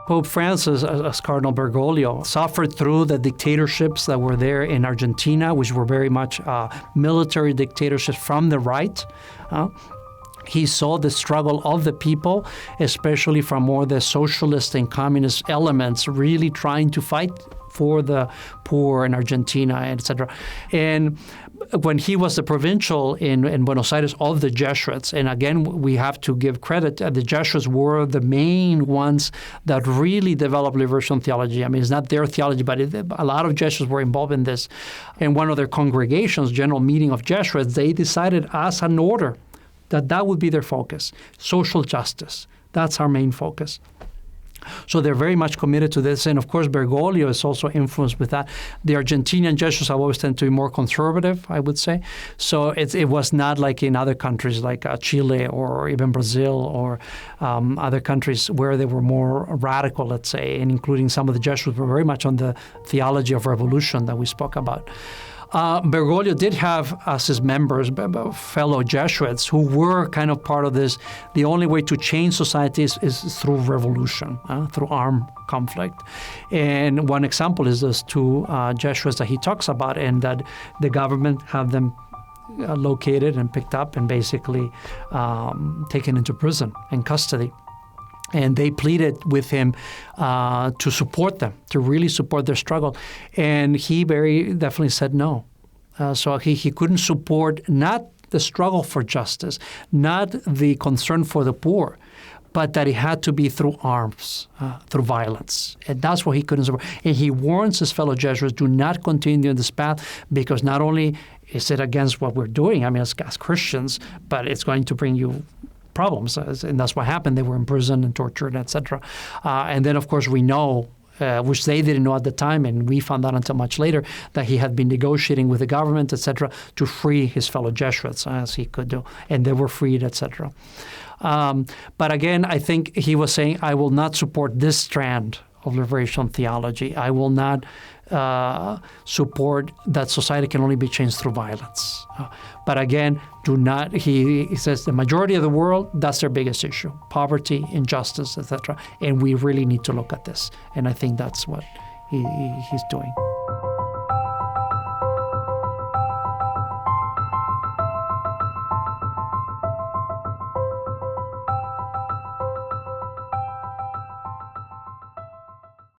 Pope Francis, as Cardinal Bergoglio, suffered through the dictatorships that were there in Argentina, which were very much military dictatorships from the right. He saw the struggle of the people, especially from more the socialist and communist elements, really trying to fight for the poor in Argentina, etc. And when he was the provincial in Buenos Aires of the Jesuits, and again, we have to give credit, the Jesuits were the main ones that really developed liberation theology. I mean, it's not their theology, but a lot of Jesuits were involved in this. And one of their congregations, General Meeting of Jesuits, they decided as an order that would be their focus, social justice. That's our main focus. So they're very much committed to this. And of course, Bergoglio is also influenced with that. The Argentinian Jesuits have always tended to be more conservative, I would say. So it was not like in other countries like Chile or even Brazil or other countries where they were more radical, let's say, and including some of the Jesuits were very much on the theology of revolution that we spoke about. Bergoglio did have as his members fellow Jesuits who were kind of part of this. The only way to change societies is through revolution, through armed conflict. And one example is those two Jesuits that he talks about, and that the government have them located and picked up and basically taken into prison and custody. And they pleaded with him to support them, to really support their struggle. And he very definitely said no. So he couldn't support not the struggle for justice, not the concern for the poor, but that it had to be through arms, through violence. And that's what he couldn't support. And he warns his fellow Jesuits, do not continue in this path, because not only is it against what we're doing, I mean, as Christians, but it's going to bring you problems, and that's what happened. They were imprisoned and tortured, etc. And then, of course, we know, which they didn't know at the time, and we found out until much later, that he had been negotiating with the government, etc., to free his fellow Jesuits as he could do, and they were freed, etc. But again, I think he was saying, I will not support this strand of liberation theology. I will not support that society can only be changed through violence. But again, do not, he says the majority of the world, that's their biggest issue, poverty, injustice, etc. And we really need to look at this. And I think that's what he's doing.